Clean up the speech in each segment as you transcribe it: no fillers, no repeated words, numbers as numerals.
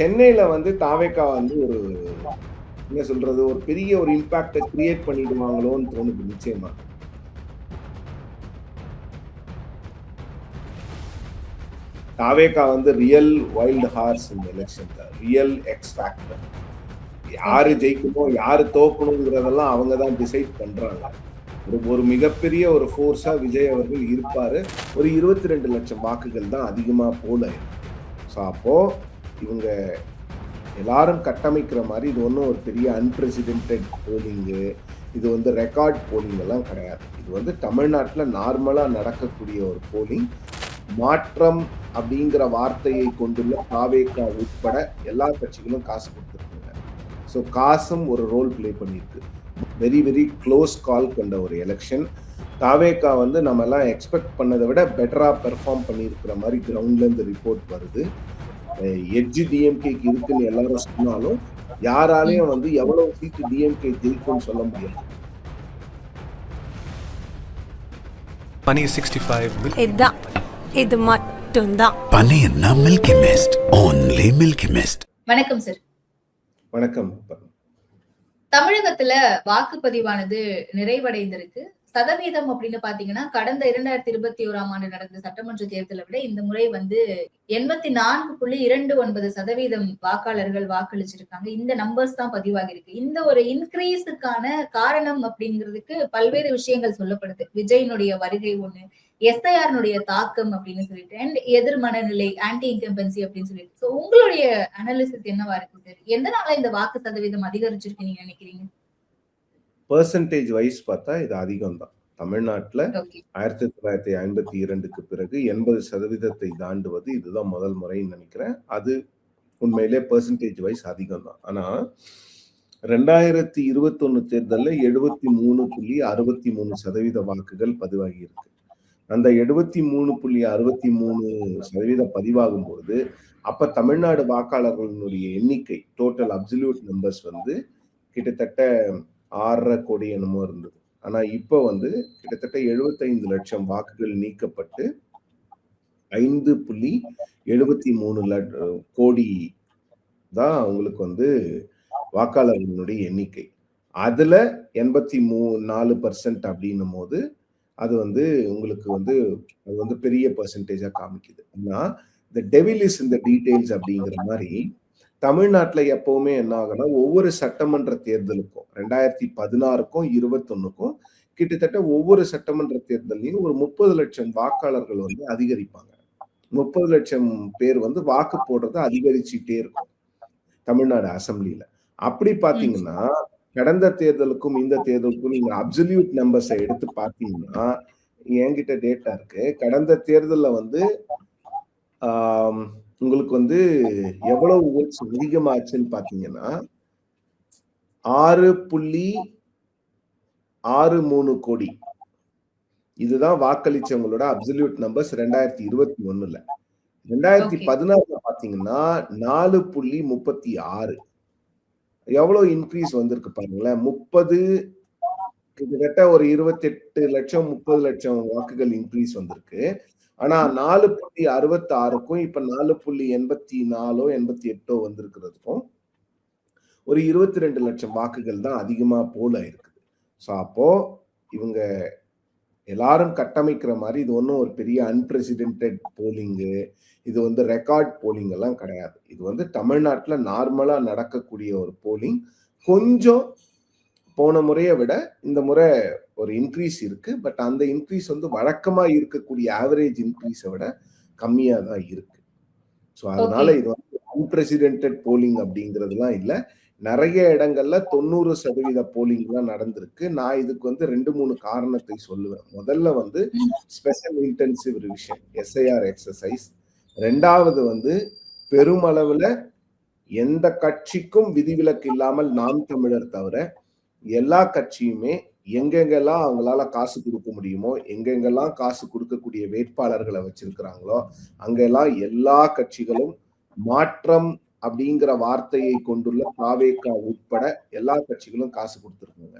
சென்னையில வந்து தாவேகா வந்து ஒரு என்ன சொல்றது, ஒரு பெரிய ஒரு இம்பாக்ட்ட கிரியேட் பண்ணிடுவாங்களோன்னு தோணுது நிச்சயமா. தாவேகா வந்து ரியல் வைல்ட் ஹார்ஸ் இந்த எலக்ஷன்ல. Real X factor. யாரு ஓகே. ஜெயிக்கணும், யாரு தோக்கணும்ங்கிறதெல்லாம் அவங்க தான் டிசைட் பண்றாங்க. ஒரு மிகப்பெரிய ஒரு ஃபோர்ஸா விஜய் அவர்கள் இருப்பாரு. ஒரு 22 லட்சம் வாக்குகள் தான் அதிகமா போல இருக்கு. ஸோ அப்போ இவங்க எல்லாரும் கட்டமைக்கிற மாரி இது ஒண்ணும் ஒரு பெரிய அன்பிரசிடென்டட் போலிங்கு, இது வந்து ரெக்கார்ட் போலிங் எல்லாம் கிடையாது. இது வந்து தமிழ்நாட்டுல நார்மலா நடக்கக்கூடிய ஒரு போலிங். மாற்றம் அப்படிங்கிற வார்த்தையை கொண்டுள்ள தாவேகா உட்பட எல்லா கட்சிகளும் காசு கொடுத்துருக்காங்க. ஸோ காசும் ஒரு ரோல் பிளே பண்ணியிருக்கு. வெரி வெரி க்ளோஸ் கால் கொண்ட ஒரு எலெக்ஷன். தாவேகா வந்து நம்ம எல்லாம் எக்ஸ்பெக்ட் பண்ணதை விட பெட்டரா பெர்ஃபார்ம் பண்ணியிருக்கிற மாதிரி கிரவுண்ட்ல இருந்து ரிப்போர்ட் வருது. எட்ஜ் டிஎம்கேக்கு இருக்குன்னு எல்லாரும் சொன்னாலும் யாராலையும் வந்து எவ்வளவு சீட்டு டிஎம்கே ஜெயிக்கும்னு சொல்ல முடியாது. Money is 65. இதான் இது மட்டும்தான். பனியன்னா milky mist, only milky mist. வணக்கம் சார். வணக்கம். தமிழகத்துல வாக்குப்பதிவானது நிறைவடைந்திருக்கு. சதவீதம் அப்படின்னு பாத்தீங்கன்னா கடந்த 2021ஆம் ஆண்டு நடந்த சட்டமன்ற தேர்தலை விட இந்த முறை வந்து 84.29% வாக்காளர்கள் வாக்களிச்சிருக்காங்க. இந்த நம்பர்ஸ் தான் பதிவாகி இருக்கு. இந்த ஒரு இன்கிரீஸுக்கான காரணம் அப்படிங்கிறதுக்கு பல்வேறு விஷயங்கள் சொல்லப்படுது. விஜயினுடைய வருகை ஒண்ணு, எஸ்ஐஆர்னுடைய தாக்கம் அப்படின்னு சொல்லிட்டு, அண்ட் எதிர் மனநிலை, ஆன்டி இன்கம்பன்சி அப்படின்னு சொல்லிட்டு. சோ உங்களுடைய அனாலிசிஸ் என்னவா இருக்கு சார்? எதனால இந்த வாக்கு சதவீதம் அதிகரிச்சிருக்கு நீங்க நினைக்கிறீங்க? பெர்சன்டேஜ் வைஸ் பார்த்தா இது அதிகம் தான். தமிழ்நாட்டுல ஓகே. 1952க்கு பிறகு 80% தாண்டுவது இதுதான் முதல் முறைன்னு நினைக்கிறேன். அது உண்மையிலே பெர்சன்டேஜ் வைஸ் அதிகம் தான். ஆனா 2021 தேர்தலில் 73.63% வாக்குகள் பதிவாகி இருக்கு. அந்த 73.63% பதிவாகும் பொழுது அப்ப தமிழ்நாடு வாக்காளர்களுடைய எண்ணிக்கை டோட்டல் அப்சல்யூட் நம்பர்ஸ் வந்து கிட்டத்தட்ட 6.5 கோடி என்னமோ இருந்தது. ஆனா இப்ப வந்து கிட்டத்தட்ட 75 லட்சம் வாக்குகள் நீக்கப்பட்டு 5.73 கோடி தான் உங்களுக்கு வந்து வாக்காளர்களுடைய எண்ணிக்கை. அதுல 84% அப்படின்னும் போது அது வந்து உங்களுக்கு வந்து அது வந்து பெரிய பெர்சன்டேஜா காமிக்குது. ஆனா இந்த டெவில் இஸ் இந்த டீடைல்ஸ் அப்படிங்கிற மாதிரி தமிழ்நாட்டுல எப்பவுமே என்ன ஆகும்னா ஒவ்வொரு சட்டமன்ற தேர்தலுக்கும் 2016க்கும் 21க்கும் கிட்டத்தட்ட ஒவ்வொரு சட்டமன்ற தேர்தலையும் ஒரு 30 லட்சம் வாக்காளர்கள் வந்து அதிகரிப்பாங்க. 30 லட்சம் பேர் வந்து வாக்கு போடுறத அதிகரிச்சுட்டே இருக்கும் தமிழ்நாடு அசம்பிளியில. அப்படி பாத்தீங்கன்னா கடந்த தேர்தலுக்கும் இந்த தேர்தலுக்கும் நீங்க அப்சல்யூட் நம்பர்ஸை எடுத்து பாத்தீங்கன்னா என்கிட்ட டேட்டா இருக்கு. கடந்த தேர்தல்ல வந்து உங்களுக்கு வந்து எவ்வளவு ஓட்ஸ் அதிகமாச்சுன்னு பாத்தீங்கன்னா 6.63 கோடி. இதுதான் வாக்களிச்சவங்களோட அப்சல்யூட் நம்பர்ஸ் 2021ல. 2016ல பாத்தீங்கன்னா 4.36. எவ்வளவு இன்க்ரீஸ் வந்திருக்கு பாருங்களேன். 30 கிட்டத்தட்ட ஒரு 28 லட்சம் 30 லட்சம் வாக்குகள் இன்க்ரீஸ் வந்திருக்கு. ஆனா 4.66க்கும் இப்ப 4.84 88 வந்திருக்கிறதுக்கும் ஒரு 22 லட்சம் வாக்குகள் தான் அதிகமா போல இருக்குது. ஸோ அப்போ இவங்க எல்லாரும் கட்டமைக்கிற மாதிரி இது ஒன்றும் ஒரு பெரிய அன்பிரசிடென்டட் போலிங்கு, இது வந்து ரெக்கார்ட் போலிங் எல்லாம் கிடையாது. இது வந்து தமிழ்நாட்டுல நார்மலா நடக்கக்கூடிய ஒரு போலிங். கொஞ்சம் போன முறையை விட இந்த முறை ஒரு இன்க்ரீஸ் இருக்கு. பட் அந்த இன்க்ரீஸ் வந்து வழக்கமா இருக்கக்கூடிய ஆவரேஜ் இன்க்ரீஸை விட கம்மியா தான் இருக்கு. ஸோ அதனால இது வந்து அன்பிரசிடென்டட் போலிங் அப்படிங்கிறதுலாம் இல்லை. நிறைய இடங்கள்ல 90% போலிங்லாம் நடந்திருக்கு. நான் இதுக்கு வந்து 2-3 காரணத்தை சொல்லுவேன். முதல்ல வந்து special intensive revision SIR exercise. ரெண்டாவது வந்து பெருமளவுல எந்த கட்சிக்கும் விதிவிலக்கு இல்லாமல் நாம் தமிழர் தவிர எல்லா கட்சியுமே எங்கெங்கெல்லாம் அவங்களால காசு கொடுக்க முடியுமோ, எங்கெங்கெல்லாம் காசு கொடுக்கக்கூடிய வேட்பாளர்களை வச்சிருக்கிறாங்களோ அங்கெல்லாம் எல்லா கட்சிகளும் மாற்றம் அப்படிங்கிற வார்த்தையை கொண்டுள்ள தாவேகா உட்பட எல்லா கட்சிகளும் காசு கொடுத்துருக்காங்க.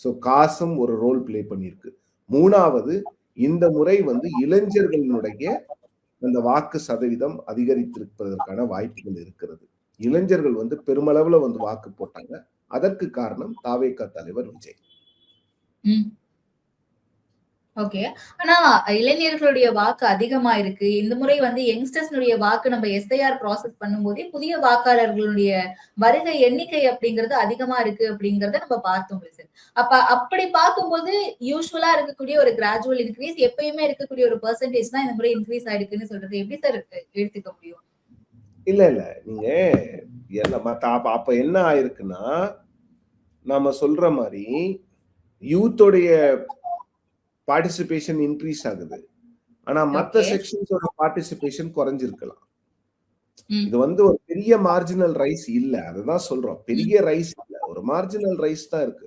ஸோ காசும் ஒரு ரோல் பிளே பண்ணியிருக்கு. மூணாவது, இந்த முறை வந்து இளைஞர்களுடைய அந்த வாக்கு சதவீதம் அதிகரித்திருப்பதற்கான வாய்ப்புகள் இருக்கிறது. இளைஞர்கள் வந்து பெருமளவுல வந்து வாக்கு போட்டாங்க. அதற்கு காரணம் தாவேகா தலைவர் விஜய். ம். ஓகே. ஆனா இளைஞர்களுடைய வாக்கு அதிகமா இருக்கு. இந்த முறை வந்து யங்ஸ்டர்ஸ்னுடைய வாக்கு நம்ம எஸ்ஐஆர் ப்ராசஸ் பண்ணும்போதே புதிய வாக்காளர்களுடைய வருகை எண்ணிக்கை அப்படிங்கிறது அதிகமா இருக்கு அப்படிங்கிறத நம்ம பார்த்தோம் சார். அப்படி பார்க்கும்போது யூசுவலா இருக்கக்கூடிய ஒரு கிராஜுவல் இன்கிரீஸ் எப்பயுமே இருக்கக்கூடிய ஒரு பெர்சன்டேஜ் தான் இந்த முறை இன்கிரீஸ் ஆயிடுக்குன்னு சொல்றது எப்படி சார் எடுத்துக்க முடியும்? இல்ல, இல்ல. நீங்க அப்ப என்ன ஆயிருக்குன்னா, நாம சொல்ற மாரி யூத்தோடைய பார்ட்டிசிபேஷன் இன்கிரீஸ் ஆகுது. ஆனா மத்த ஓகே. செக்ஷன்ஸோட பார்ட்டிசிபேஷன் குறைஞ்சிருக்கலாம். ம். இது வந்து ஒரு பெரிய மார்ஜினல் ரைஸ் இல்ல. அதுதான் சொல்றோம். பெரிய ரைஸ் இல்ல. ஒரு மார்ஜினல் ரைஸ் தான் இருக்கு.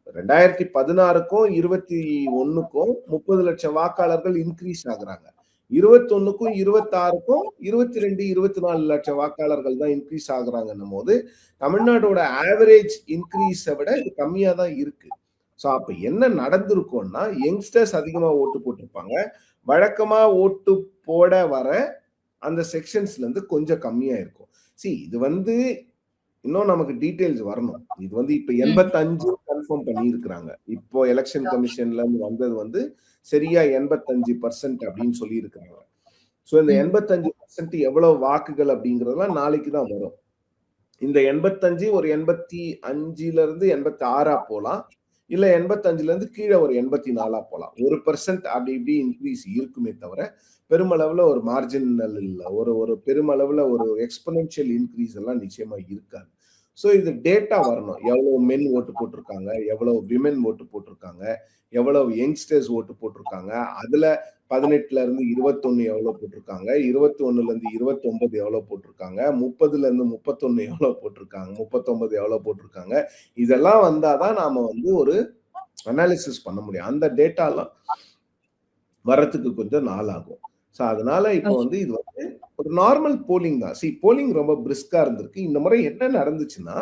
2016க்கும் 21க்கும் 30 லட்சம் வாக்காளர்கள் இன்கிரீஸ் ஆகுறாங்க. 21க்கும் 26க்கும் 22, 24 லட்சம் வாக்காளர்கள் தான் இன்கிரீஸ் ஆகுறாங்கன்னும் போது தமிழ்நாடோட ஆவரேஜ் இன்கிரீஸ விட இது கம்மியா தான் இருக்கு. சோ அப்ப என்ன நடந்திருக்கும்னா யங்ஸ்டர்ஸ் அதிகமா ஓட்டு போட்டிருப்பாங்க. வழக்கமா ஓட்டு போட வர அந்த செக்ஷன்ஸ்ல இருந்து கொஞ்சம் கம்மியா இருக்கும். இது வந்து இன்னும் நமக்கு டீடைல்ஸ் வரணும். இது வந்து இப்ப 85 கன்ஃபார்ம் பண்ணியிருக்கிறாங்க. இப்போ எலெக்ஷன் கமிஷன்ல இருந்து வந்தது வந்து சரியா 85% அப்படின்னு சொல்லி இருக்காங்க. சோ இந்த 85% எவ்வளவு வாக்குகள் அப்படிங்கறதெல்லாம் நாளைக்கு தான் வரும். இந்த 85 ஒரு 85ல இருந்து 86ஆ போலாம். இல்ல 85ல இருந்து கீழே ஒரு 84ஆ போலாம். 1% அப்படி இப்படி இன்க்ரீஸ் இருக்குமே தவிர பெருமளவுல ஒரு மார்ஜினல் இல்ல. ஒரு பெருமளவுல ஒரு எக்ஸ்போனென்ஷியல் இன்க்ரீஸ் எல்லாம் நிச்சயமா இருக்காது. சோ இது டேட்டா வரணும். எவ்வளவு மென் ஓட்டு போட்டிருக்காங்க, எவ்வளவு விமென் ஓட்டு போட்டிருக்காங்க, எவ்வளவு யங்ஸ்டர்ஸ் ஓட்டு போட்டிருக்காங்க, அதுல 18ல இருந்து 21 எவ்வளவு போட்டிருக்காங்க, 21ல இருந்து 29 எவ்வளவு போட்டிருக்காங்க, 30ல இருந்து 31 எவ்வளவு போட்டிருக்காங்க, 39 எவ்வளவு போட்டிருக்காங்க. இதெல்லாம் வந்தாதான் நாம வந்து ஒரு அனாலிசிஸ் பண்ண முடியும். அந்த டேட்டா எல்லாம் வரத்துக்கு கொஞ்சம் நாள் ஆகும். சோ அதனால இப்போ வந்து இது வந்து ஒரு நார்மல் போலிங் தான். போலிங் ரொம்ப பிரிஸ்கா இருந்திருக்கு. இந்த முறை என்ன நடந்துச்சுன்னா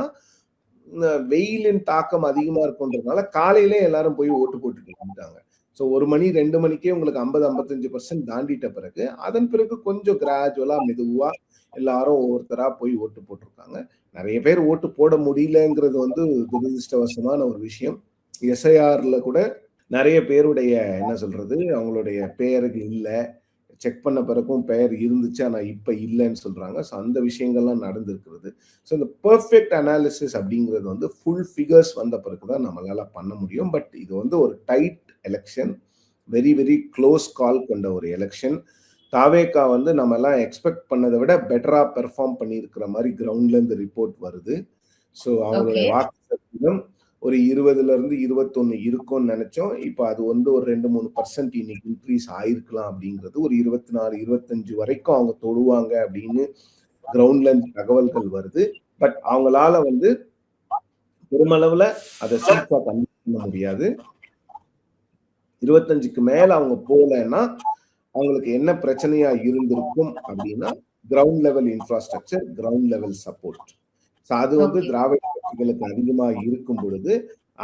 வெயிலின் தாக்கம் அதிகமா இருக்குன்றதுனால காலையிலே எல்லாரும் போய் ஓட்டு போட்டுட்டு வந்துட்டாங்க. சோ 1 மணி 2 மணிக்கே உங்களுக்கு 50-55% தாண்டிட்ட பிறகு அதன் பிறகு கொஞ்சம் கிராஜுவலா மெதுவா எல்லாரும் ஒவ்வொருத்தரா போய் ஓட்டு போட்டிருக்காங்க. நிறைய பேர் ஓட்டு போட முடியலங்கிறது வந்து துரதிருஷ்டவசமான ஒரு விஷயம். எஸ்ஐஆர்ல கூட நிறைய பேருடைய என்ன சொல்றது அவங்களுடைய பெயர்கள் இல்ல. செக் பண்ண பிறகும் பெயர் இருந்துச்சு ஆனா இப்ப இல்லைன்னு சொல்றாங்க. சோ அந்த விஷயங்கள்லாம் நடந்திருக்கிறது. சோ இந்த பெர்ஃபெக்ட் அனாலிசிஸ் அப்படிங்கிறது வந்து ஃபுல் ஃபிகர்ஸ் வந்த பிறகுதான் நம்மளால பண்ண முடியும். பட் இது வந்து ஒரு tight election, very very close call கொண்ட ஒரு எலெக்ஷன். தாவேகா வந்து நம்ம எல்லாம் எக்ஸ்பெக்ட் பண்ணதை விட பெட்டரா பெர்ஃபார்ம் பண்ணியிருக்கிற மாதிரி கிரவுண்ட்ல இருந்து ரிப்போர்ட் வருது. சோ அவங்களுடைய வாக்கு சதவீதம் ஒரு 20ல இருந்து 21 இருக்கும்னு நினைச்சோம். இப்ப அது வந்து ஒரு 2-3% இன்னைக்கு இன்க்ரீஸ் ஆயிருக்கலாம் அப்படிங்கிறது ஒரு 24-25 வரைக்கும் அவங்க தொடுவாங்க அப்படின்னு கிரவுண்ட்ல இருந்து தகவல்கள் வருது. பட் அவங்களால வந்து பெருமளவுல அதை சீப்பா பண்ண முடியாது. 25க்கு மேல அவங்க போகலைன்னா அவங்களுக்கு என்ன பிரச்சனையா இருந்திருக்கும் அப்படின்னா ground level infrastructure, ground level support. அது வந்து திராவிட கட்சிகளுக்கு அதிகமா இருக்கும் பொழுது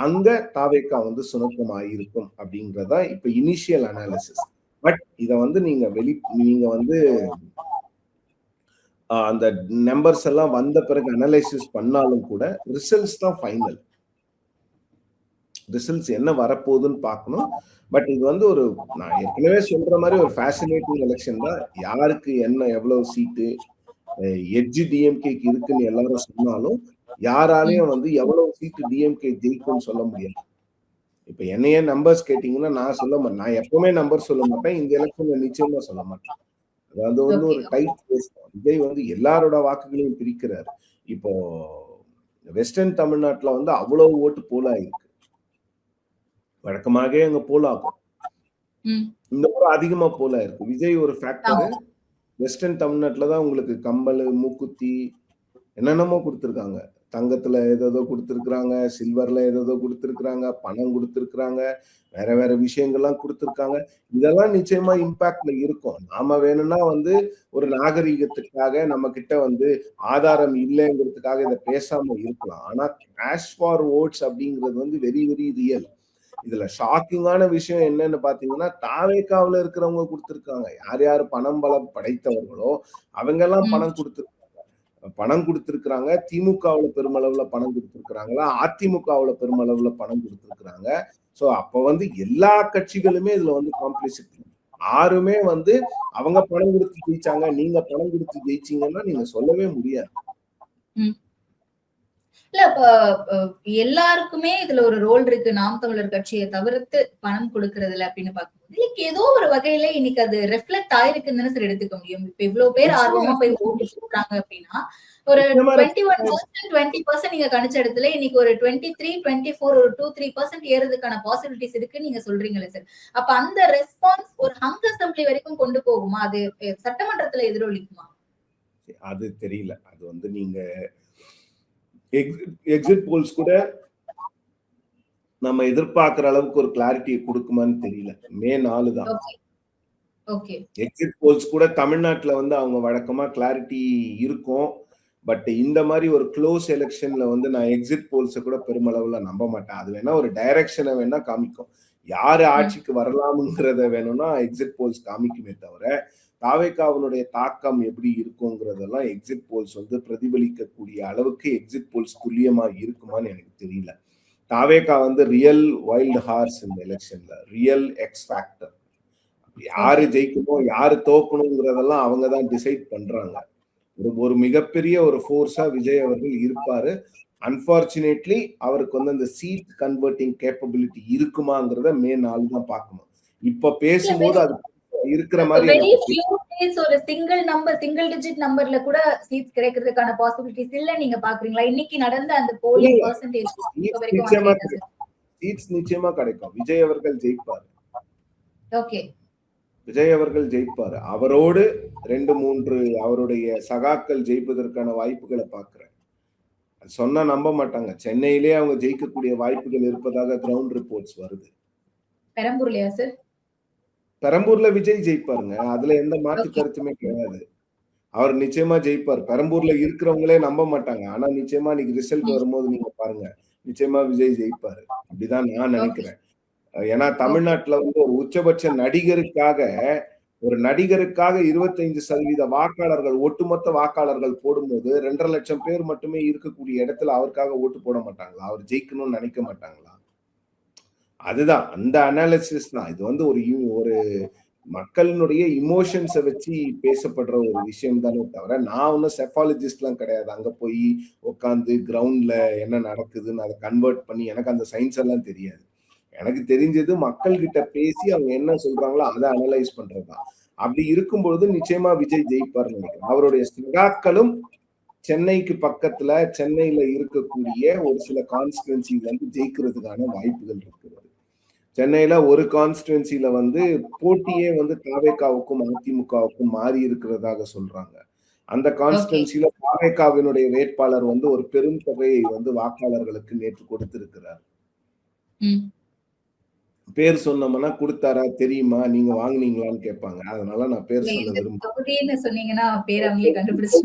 அங்க தாவேகா வந்து சுணக்கமா இருக்கும் அப்படிங்கறதா இப்ப இனிஷியல் அனாலிசிஸ். பட் இத வந்து நீங்க வந்து அந்த நம்பர்ஸ் எல்லாம் வந்த பிறகு அனலைசிஸ் பண்ணாலும் கூட ரிசல்ட்ஸ் தான் ஃபைனல். ரிசல்ட்ஸ் என்ன வரப்போகுதுன்னு பார்க்கணும். பட் இது வந்து ஒரு நான் ஏற்கனவே சொல்ற மாதிரி ஒரு ஃபேசினேட்டிங் எலெக்ஷன் தான். யாருக்கு என்ன எவ்வளவு சீட்டு எட்ஜ் டிஎம்கேக்கு இருக்குன்னு எல்லாரும் சொன்னாலும் யாராலையும் வந்து எவ்வளவு சீட்டு டிஎம்கே ஜெயிக்கும்னு சொல்ல முடியாது. இப்ப என்னையே நம்பர்ஸ் கேட்டீங்கன்னா நான் சொல்ல மாட்டேன். நான் எப்பவுமே நம்பர் சொல்ல மாட்டேன். இந்த எலெக்ஷன்ல நிச்சயமா சொல்ல மாட்டேன். அது வந்து ஒரு டைட் ரேஸ். விஜய் வந்து எல்லாரோட வாக்குகளையும் பிரிக்கிறாரு. இப்போ வெஸ்டர்ன் தமிழ்நாட்டுல வந்து அவ்வளவு ஓட்டு போல் ஆயிருக்கு. வழக்கமாகவே அங்க போல் ஆகும். இந்த முறை அதிகமா போல் ஆயிருக்கு. விஜய் ஒரு ஃபேக்டர். வெஸ்டர்ன் தமிழ்நாட்டுல தான் உங்களுக்கு கம்பல், மூக்குத்தி என்னென்னமோ கொடுத்துருக்காங்க. தங்கத்துல ஏதோ கொடுத்துருக்காங்க, சில்வர்ல ஏதோ கொடுத்துருக்காங்க, பணம் கொடுத்துருக்காங்க, வேற வேற விஷயங்கள்லாம் கொடுத்துருக்காங்க. இதெல்லாம் நிச்சயமா இம்பாக்ட்ல இருக்கும். நாம வேணும்னா வந்து ஒரு நாகரீகத்துக்காக நம்ம கிட்ட வந்து ஆதாரம் இல்லைங்கிறதுக்காக இதை பேசாம இருக்கலாம். ஆனா கேஷ் ஃபார் ஓட்ஸ் அப்படிங்கிறது வந்து வெரி வெரி ரியல். இதுல ஷாக்கிங்கான விஷயம் என்னன்னு பாத்தீங்கன்னா தாவேகாவுல இருக்கிறவங்க கொடுத்திருக்காங்க. யார் யார் பணம் பலம் படைத்தவர்களோ அவங்க எல்லாம் பணம் கொடுத்திருக்காங்க. பணம் கொடுத்திருக்கிறாங்க. திமுகவுல பெருமளவுல பணம் கொடுத்திருக்கிறாங்களா, அதிமுகவுல பெருமளவுல பணம் கொடுத்திருக்கிறாங்க. சோ அப்ப வந்து எல்லா கட்சிகளுமே இதுல வந்து காம்ப்ளிசிட்டி. யாருமே வந்து அவங்க பணம் கொடுத்து ஜெயிச்சாங்க, நீங்க பணம் கொடுத்து ஜெயிச்சீங்கன்னா நீங்க சொல்லவே முடியாது. இல்ல இப்ப எல்லாருக்குமே இதுல ஒரு ரோல் இருக்கு. நாம் தமிழர் கட்சியை தவிர்த்து பணம் கொடுக்கறதுல அப்படின்னு பார்க்கும்போது, இல்ல ஏதோ ஒரு வகையில இன்னைக்கு அது ரெஃப்ளெக்ட் ஆயிருக்குன்னு தானே சார் எடுத்துக்க முடியும். இப்ப இவ்வளவு பேர் ஆர்வமா போய் ஓட்டு போடுறாங்க அப்படின்னா, ஒரு 21% 20% நீங்க கணிச்ச இடத்துல இன்னைக்கு ஒரு 23, 24 ஒரு 2-3% ஏறதுக்கான பாசிபிலிட்டிஸ் இருக்குன்னு நீங்க சொல்றீங்களே சார். அப்ப அந்த ரெஸ்பான்ஸ் ஒரு ஹங் அசெம்பிளி வரைக்கும் கொண்டு போகுமா? அது சட்டமன்றத்துல எதிரொலிக்குமா? அது தெரியல. அது வந்து நீங்க எக்ஸிட் போல்ஸ் கூட நம்ம எதிர்பார்க்கிற அளவுக்கு ஒரு கிளாரிட்டியை கொடுக்குமான்னு தெரியல. மே 4 தான். எக்ஸிட் போல்ஸ் கூட தமிழ்நாட்டுல வந்து அவங்க வழக்கமா கிளாரிட்டி இருக்கும். பட் இந்த மாதிரி ஒரு க்ளோஸ் எலெக்ஷன்ல வந்து நான் எக்ஸிட் போல்ஸை கூட பெருமளவுல நம்ப மாட்டேன். அது வேணா ஒரு டைரக்ஷனை வேணா காமிக்கும். யாரு ஆட்சிக்கு வரலாம்ங்கிறத வேணும்னா எக்ஸிட் போல்ஸ் காமிக்குமே தவிர, தாவேகாவினுடைய தாக்கம் எப்படி இருக்குங்கிறதெல்லாம் எக்ஸிட் போல்ஸ் வந்து பிரதிபலிக்கக்கூடிய அளவுக்கு எக்ஸிட் போல்ஸ் துல்லியமா இருக்குமான்னு எனக்கு தெரியல. தாவேகா வந்து ரியல் வைல்டு ஹார்ஸ் இந்த எலெக்ஷன்ல, ரியல் எக்ஸ் ஃபேக்டர். யாரு ஜெயிக்கணும் யாரு தோக்கணுங்கிறதெல்லாம் அவங்க தான் டிசைட் பண்றாங்க. ஒரு மிகப்பெரிய ஒரு ஃபோர்ஸா விஜய் அவர்கள் இருப்பாரு. அன்பார்ச்சுனேட்லி அவருக்கு வந்து அந்த சீட் கன்வெர்ட்டிங் கேப்பபிலிட்டி இருக்குமாங்கிறத மே 4 தான் பார்க்கணும். இப்ப பேசும்போது அது இருக்கிற மாதிரி ஒரு சிங்கிள் டிஜிட் நம்பர்ல கூட சீட்ஸ் கிடைக்கிறதுக்கான பாசிபிலிட்டிஸ் இல்ல நீங்க பாக்குறீங்களா? இன்னைக்கு நடந்த அந்த போலிங் பெர்சன்டேஜ் சீட்ஸ் நிச்சயமா கிடைக்கும். விஜய் அவர்கள் ஜெயிப்பார். ஓகே, விஜய் அவர்கள் ஜெயிப்பார். அவரோடு 2-3 அவருடைய சகாக்கள் ஜெயிப்பதற்கான வாய்ப்புகளை பார்க்கிறேன். சொன்னா நம்ப மாட்டாங்க. சென்னையிலே அவங்க ஜெயிக்கக்கூடிய வாய்ப்புகள் இருப்பதாக கிரவுண்ட் ரிப்போர்ட்ஸ் வருது. பெரம்பூர்லயா சார்? பெரம்பூர்ல விஜய் ஜெயிப்பாருங்க. அதுல எந்த மாற்று கருத்துமே கிடையாது. அவர் நிச்சயமா ஜெயிப்பார். பெரம்பூர்ல இருக்கிறவங்களே நம்ப மாட்டாங்க. ஆனா நிச்சயமா இன்னைக்கு ரிசல்ட் வரும்போது நீங்க பாருங்க, நிச்சயமா விஜய் ஜெயிப்பாரு. அப்படிதான் நான் நினைக்கிறேன். ஏன்னா தமிழ்நாட்டுல வந்து ஒரு உச்சபட்ச நடிகருக்காக 25% வாக்காளர்கள், ஒட்டுமொத்த வாக்காளர்கள் போடும்போது 2.5 லட்சம் பேர் மட்டுமே இருக்கக்கூடிய இடத்துல அவருக்காக ஓட்டு போட மாட்டாங்களா? அவர் ஜெயிக்கணும்னு நினைக்க மாட்டாங்களா? அதுதான் அந்த அனாலிசிஸ் தான். இது வந்து ஒரு மக்களினுடைய இமோஷன்ஸை வச்சு பேசப்படுற ஒரு விஷயம் தானே தவிர, நான் ஒன்றும் செஃபாலஜிஸ்ட் எல்லாம் கிடையாது. அங்க போய் உட்காந்து கிரவுண்ட்ல என்ன நடக்குதுன்னு அதை கன்வெர்ட் பண்ணி எனக்கு அந்த சயின்ஸ் எல்லாம் தெரியாது. எனக்கு தெரிஞ்சது மக்கள் கிட்ட பேசி அவங்க என்ன சொல்றாங்களோ அதை அனலைஸ் பண்றதுதான். அப்படி இருக்கும்பொழுது நிச்சயமா விஜய் ஜெயிப்பார்னு நினைக்கிறேன். அவருடைய சகாக்களும் சென்னைக்கு பக்கத்துல சென்னையில இருக்கக்கூடிய ஒரு சில கான்ஸ்டிடுவன்சில வந்து ஜெயிக்கிறதுக்கான வாய்ப்புகள் இருக்கிறது. சென்னையில ஒரு கான்ஸ்டிடுவன்சில வந்து போட்டியே வந்து தாவேகாவுக்கும் அதிமுகவுக்கும் மாறி இருக்கிறதாக சொல்றாங்க. அந்த கான்ஸ்டிடுவன்சில தாவேகாவினுடைய வேட்பாளர் வந்து ஒரு பெரும் தொகையை வந்து வாக்காளர்களுக்கு நேற்று கொடுத்திருக்கிறார். பேர் சொன்னோம்னா கொடுத்தாரா தெரியுமா, நீங்க வாங்குனீங்களான்னு கேட்பாங்க. அதனால நான் பேர் சொல்ல விரும்புறேன். சொன்னீங்கன்னா பேர் அவங்களே கண்டுபிடிச்சு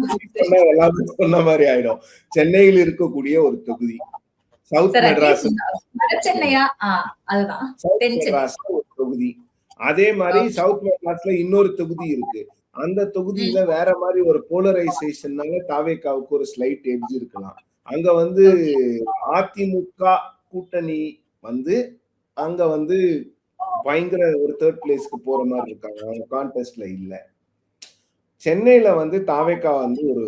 எல்லாமே சொன்ன மாதிரி ஆயிடும். சென்னையில் இருக்கக்கூடிய ஒரு தொகுதி, சவுத் மெட்ராஸ் ஒரு தொகுதி. அதே மாதிரி சவுத் மெட்ராஸ்ல இன்னொரு தொகுதி இருக்கு. அந்த தொகுதியில வேற மாதிரி ஒரு போலரைசேஷன்னால தாவேகாவுக்கு ஒரு ஸ்லைட் எட்ஜ் இருக்கலாம். அங்க வந்து அதிமுக கூட்டணி வந்து அங்க வந்து பயங்கர ஒரு 3rd பிளேஸ்க்கு போற மாதிரி இருக்காங்க. அவங்க கான்டெஸ்ட்ல இல்ல. சென்னையில வந்து தாவேகா வந்து ஒரு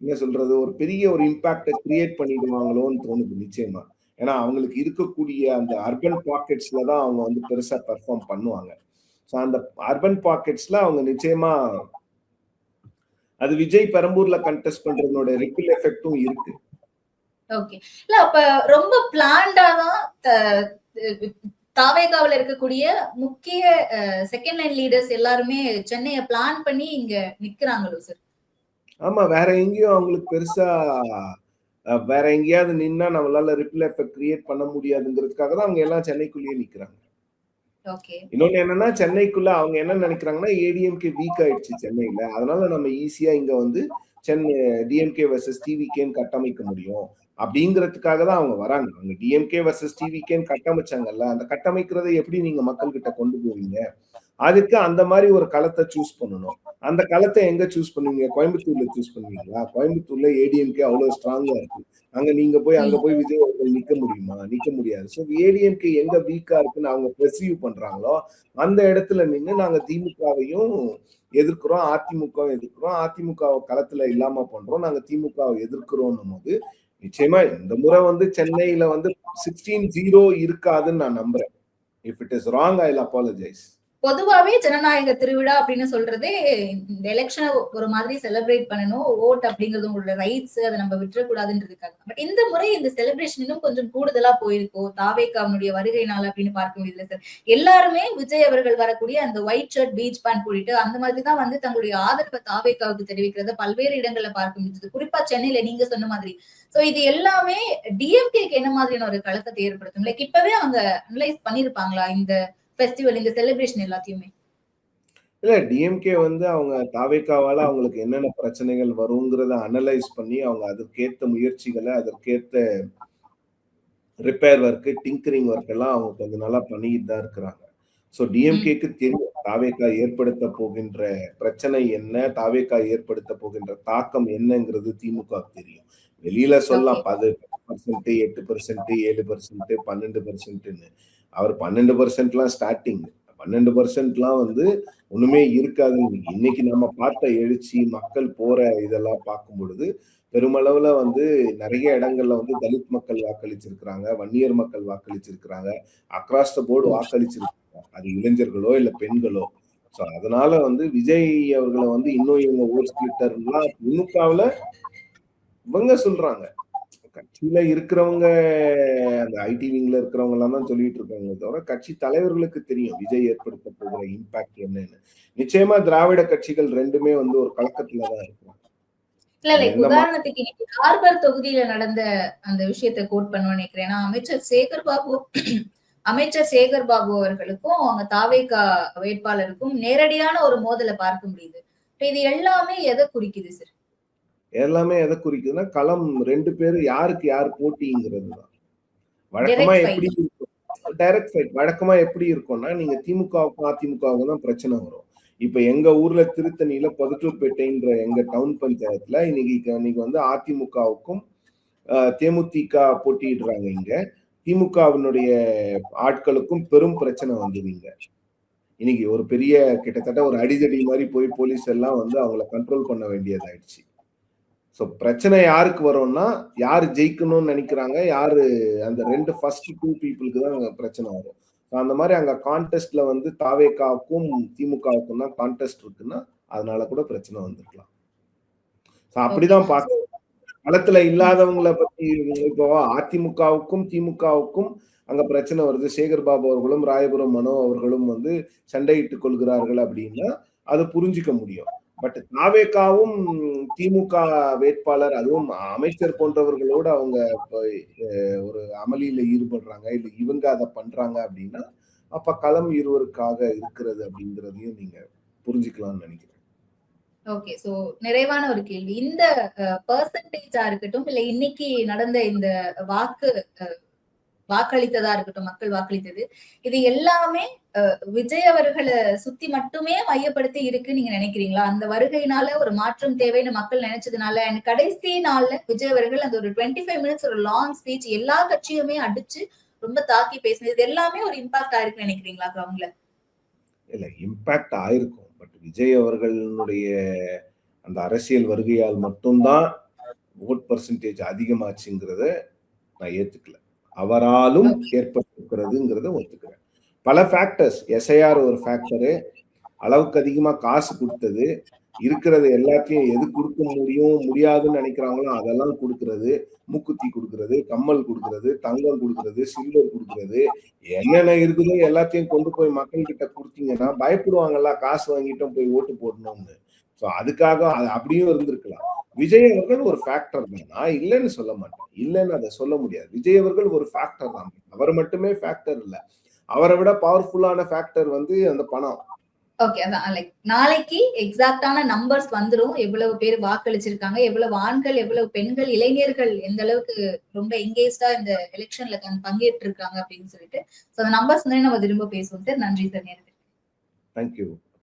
என்ன சொல்றது, ஒரு பெரிய ஒரு இம்பாக்ட கிரியேட் பண்ணிடுவாங்களோன்னு தோணுது நிச்சயமா. ஏன்னா அவங்களுக்கு இருக்கக்கூடிய அந்த அர்பன் பாக்கெட்ஸ்ல தான் அவங்க வந்து பெருசா பெர்ஃபார்ம் பண்ணுவாங்க. ஸோ அந்த அர்பன் பாக்கெட்ஸ்ல அவங்க நிச்சயமா அது விஜய் பெரம்பூர்ல கண்டெஸ்ட் பண்றதோட ரிப்பிள் எஃபெக்டும் இருக்கு. ஓகே. இல்ல அப்ப ரொம்ப பிளான்டா தான் தாவேகாவுல இருக்கக்கூடிய முக்கிய செகண்ட் லைன் லீடர்ஸ் எல்லாருமே சென்னையை பிளான் பண்ணி இங்க நிக்கிறாங்களோ சார்? ஆமா, வேற எங்கேயும் அவங்களுக்கு பெருசா வேற எங்கேயாவது நின்னா நம்மளால ரிப்பிள் எஃபெக்ட் கிரியேட் பண்ண முடியாதுங்கிறதுக்காக தான் அவங்க எல்லாம் சென்னைக்குள்ளேயே நிக்கிறாங்க. இன்னொன்னு என்னன்னா, சென்னைக்குள்ள அவங்க என்ன நினைக்கிறாங்கன்னா, ஏடிஎம்கே வீக் ஆயிடுச்சு சென்னையில, அதனால நம்ம ஈஸியா இங்க வந்து சென்னை டிஎம்கே வர்சஸ் டிவிகேன்னு கட்டமைக்க முடியும் அப்படிங்கிறதுக்காக தான் அவங்க வராங்க. அவங்க டிஎம்கே வர்சஸ் டிவிகேன்னு கட்டமைச்சாங்கல்ல, அந்த கட்டமைக்கிறதை எப்படி நீங்க மக்கள் கிட்ட கொண்டு போவீங்க? அதுக்கு அந்த மாதிரி ஒரு களத்தை சூஸ் பண்ணணும். அந்த களத்தை எங்க சூஸ் பண்ணுவீங்க? கோயம்புத்தூர்ல சூஸ் பண்ணுவீங்களா? கோயம்புத்தூர்ல ஏடிஎம்கே அவ்வளவு ஸ்ட்ராங்கா இருக்கு. அங்க போய் விஜய் அவர்கள் நிக்க முடியுமா? நிக்க முடியாது. சோ ஏடிஎம்கே எங்க வீக்கா இருக்குன்னு அவங்க பெர்சீவ் பண்றாங்களோ அந்த இடத்துல நின்னு நாங்க திமுகவையும் எதிர்க்கிறோம், அதிமுகவும் எதிர்க்கிறோம், அதிமுகவை களத்துல இல்லாம பண்றோம், நாங்க திமுகவை எதிர்க்கிறோம்னும் போது நிச்சயமா இந்த முறை வந்து சென்னையில வந்து 16-0 இருக்காதுன்னு நான் நம்புறேன். If it is wrong I will apologise. பொதுவாவே ஜனநாயக திருவிழா அப்படின்னு சொல்றதே இந்த எலெக்ஷனை ஒரு மாதிரி செலிப்ரேட் பண்ணணும். ஓட் அப்படிங்கிறது உங்களோட ரைட்ஸ், அதை நம்ம விட்டுறக்கூடாதுன்றதுக்காக. பட் இந்த முறை இந்த செலிப்ரேஷன் இன்னும் கொஞ்சம் கூடுதலா போயிருக்கோ தாவேகாவுடைய வருகைனால அப்படின்னு பார்க்க முடியல சார். எல்லாருமே விஜய் அவர்கள் வரக்கூடிய அந்த ஒயிட் ஷர்ட் பீச் பேண்ட் போட்டுட்டு அந்த மாதிரிதான் வந்து தங்களுடைய ஆதரவை தாவேகாவுக்கு தெரிவிக்கிறத பல்வேறு இடங்கள்ல பார்க்க முடிஞ்சது. குறிப்பா சென்னையில நீங்க சொன்ன மாதிரி. சோ இது எல்லாமே டிஎம்கேக்கு என்ன மாதிரியான ஒரு கலக்கத்தை ஏற்படுத்தும்? லைக் இப்பவே அவங்க அனலைஸ் பண்ணிருப்பாங்களா இந்த ஃபெஸ்டிவல், இந்த செலிப்ரேஷன் எல்லாத்தையுமே? இல்ல டிஎம்கே வந்து அவங்க தாவேகாவால அவங்களுக்கு என்னென்ன பிரச்சனைகள் வருங்கிறத அனலைஸ் பண்ணி அவங்க அதற்கேத்த முயற்சிகளை, அதற்கேத்த ரிப்பேர் ஒர்க், டிங்கரிங் ஒர்க் எல்லாம் அவங்க கொஞ்சம் நல்லா பண்ணிட்டு தான் இருக்கிறாங்க. சோ டிஎம்கேக்கு தெரியும் தாவேகா ஏற்படுத்த போகின்ற பிரச்சனை என்ன, தாவேகா ஏற்படுத்த போகின்ற தாக்கம் என்னங்கிறது திமுக தெரியும். வெளியில சொல்லலாம் 10%, 8%, 7%, 12%. அவர் 12% ஸ்டார்டிங், 12% வந்து ஒண்ணுமே இருக்காது. இன்னைக்கு நம்ம பார்த்த எழுச்சி, மக்கள் போற இதெல்லாம் பார்க்கும் பொழுது பெருமளவுல வந்து நிறைய இடங்கள்ல வந்து தலித் மக்கள் வாக்களிச்சிருக்கிறாங்க, வன்னியர் மக்கள் வாக்களிச்சிருக்கிறாங்க, அக்ராஸ் த போர்டு வாக்களிச்சிருக்காங்க. அது இளைஞர்களோ இல்ல பெண்களோ. சோ அதனால வந்து விஜய் அவர்களை வந்து இன்னும் இவங்க ஓட் ஸ்பிளிட்டர்லாம் திமுகவுல இவங்க சொல்றாங்க. கட்சியில இருக்கிறவங்க, அந்த ஐடி விங்ல இருக்கிறவங்க எல்லாம் தான் சொல்லிட்டு இருக்காங்க தவிர கட்சி தலைவர்களுக்கு தெரியும் விஜய் ஏற்படுத்த போகிற இம்பாக்ட் என்னன்னு. நிச்சயமா திராவிட கட்சிகள் ரெண்டுமே வந்து ஒரு கலக்கத்துல தான் இருக்கும். இல்ல உதாரணத்துக்கு இன்னைக்கு ஹார்பர் தொகுதியில நடந்த அந்த விஷயத்தை கோட் பண்ணுவேன்னு நினைக்கிறேன். ஏன்னா அமைச்சர் சேகர் பாபு அவர்களுக்கும் அவங்க தாவேகா வேட்பாளருக்கும் நேரடியான ஒரு மோதலை பார்க்க முடியுது. இது எல்லாமே எதை குறிக்குது சார்? எல்லாமே எதை குறிக்குதுன்னா களம் 2 பேரும் யாருக்கு யார் போட்டிங்கிறது தான். வழக்கமா எப்படி இருக்கும்? Direct fight. வழக்கமா எப்படி இருக்கும்னா நீங்க திமுகவுக்கும் அதிமுகவுக்கும் தான் பிரச்சனை வரும். இப்ப எங்க ஊர்ல திருத்தணியில பதுட்டூர்பேட்டைன்ற எங்க டவுன் பஞ்சாயத்துல இன்னைக்கு வந்து அதிமுகவுக்கும் தேமுதிக போட்டியிடுறாங்க. இங்க திமுகவினுடைய ஆட்களுக்கும் பெரும் பிரச்சனை வந்ததுங்க. இன்னைக்கு ஒரு பெரிய கிட்டத்தட்ட ஒரு அடிதடி மாதிரி போய் போலீஸ் எல்லாம் வந்து அவங்கள கண்ட்ரோல் பண்ண வேண்டியதாயிடுச்சு. சோ பிரச்சனை யாருக்கு வரும்னா யாரு ஜெயிக்கணும்னு நினைக்கிறாங்க, யாரு அந்த 2 ஃபர்ஸ்ட் 2 பீப்புளுக்கு தான் அங்க பிரச்சனை வரும். அந்த மாதிரி அங்க கான்டெஸ்ட்ல வந்து தாவேகாவுக்கும் திமுகவுக்கும் தான் கான்டெஸ்ட் இருக்குன்னா அதனால கூட பிரச்சனை வந்திருக்கலாம். அப்படிதான் பார்க்க களத்துல இல்லாதவங்களை பத்தி. இப்போ அதிமுகவுக்கும் திமுகவுக்கும் அங்க பிரச்சனை வருது, சேகர் பாபு அவர்களும் ராயபுரம் மனோ அவர்களும் வந்து சண்டையிட்டுக் கொள்கிறார்கள் அப்படின்னா அது புரிஞ்சுக்க முடியும். பட் தாவேகாவும் திமுக வேட்பாளர், அதுவும் அமைச்சர் போன்றவர்களோடு அவங்க ஒரு அமளியில ஈடுபடுறாங்க, இல்ல இவங்க அதை பண்றாங்க அப்படின்னா அப்ப களம் இருவருக்காக இருக்கிறது அப்படிங்கிறதையும் நீங்க புரிஞ்சுக்கலாம்னு நினைக்கிறேன். ஓகே, சோ நிறைவான ஒரு கேள்வி. இந்த பெர்சன்டேஜா இருக்கட்டும், இல்ல இன்னைக்கு நடந்த இந்த வாக்களித்ததா இருக்கட்டும், மக்கள் வாக்களித்தது, இது எல்லாமே விஜய் அவர்களை சுத்தி மட்டுமே மையப்படுத்தி இருக்கு நீங்க நினைக்கிறீங்களா? அந்த வருகையினால ஒரு மாற்றம் தேவைன்னு மக்கள் நினைச்சதுனால, அண்ட் கடைசி நாள்ல விஜய் அவர்கள் அந்த ஒரு 25 மினிட்ஸ் ஒரு லாங் ஸ்பீச் எல்லா கட்சியுமே அடிச்சு ரொம்ப தாக்கி பேசினது, இது எல்லாமே ஒரு இம்பாக்ட் ஆயிருக்குன்னு நினைக்கிறீங்களா கிரவுண்ட்ல? இல்ல இம்பாக்ட் ஆயிருக்கும். பட் விஜய் அவர்களுடைய அந்த அரசியல் வருகையால் மட்டும்தான் ஓட் பர்சன்டேஜ் அதிகமாச்சுங்கிறத நான் ஏத்துக்கல. அவராலும் ஏற்பட்டிருக்கிறதுங்கிறத ஒத்துக்கிறேன். பல ஃபேக்டர்ஸ், எஸ்ஐஆர் ஒரு ஃபேக்டரு, அளவுக்கு அதிகமா காசு கொடுத்தது, இருக்கிறது எல்லாத்தையும் எது கொடுக்க முடியாதுன்னு நினைக்கிறாங்களோ அதெல்லாம் கொடுக்கறது, மூக்குத்தி கொடுக்கறது, கம்மல் கொடுக்கறது, தங்கம் கொடுக்கறது, சில்வர் கொடுக்கறது, என்னென்ன இருக்குதோ எல்லாத்தையும் கொண்டு போய் மக்கள் கிட்ட கொடுத்தீங்கன்னா பயப்படுவாங்கல்ல, காசு வாங்கிட்டும் போய் ஓட்டு போடணும்னு. சோ அதுக்காக அப்படியும் இருந்திருக்கலாம். விஜய் அவர்கள் ஒரு ஃபேக்டர் தான், நான் இல்லைன்னு சொல்ல மாட்டேன், இல்லைன்னு அதை சொல்ல முடியாது. விஜய் அவர்கள் ஒரு ஃபேக்டர் தான், அவர் மட்டுமே ஃபேக்டர் இல்ல, அவரை விட பவர்ஃபுல்லான ஃபேக்டர் வந்து அந்த பணம். ஓகே, அதான் லைக் நாளைக்கு எக்ஸாக்டான நம்பர்ஸ் வந்துரும், எவ்வளவு பேர் வாக்களிச்சிருக்காங்க, எவ்வளவு ஆண்கள், எவ்வளவு பெண்கள், இளைஞர்கள் எந்த அளவுக்கு ரொம்ப எங்கேஜ்டா இந்த எலெக்ஷன்ல பங்கேற்று இருக்காங்க அப்படின்னு சொல்லிட்டு. சோ அந்த நம்பர்ஸ் வந்து நம்ம திரும்ப பேசுவோம் சார். நன்றி சார் நேரத்துக்கு. தேங்க்யூ.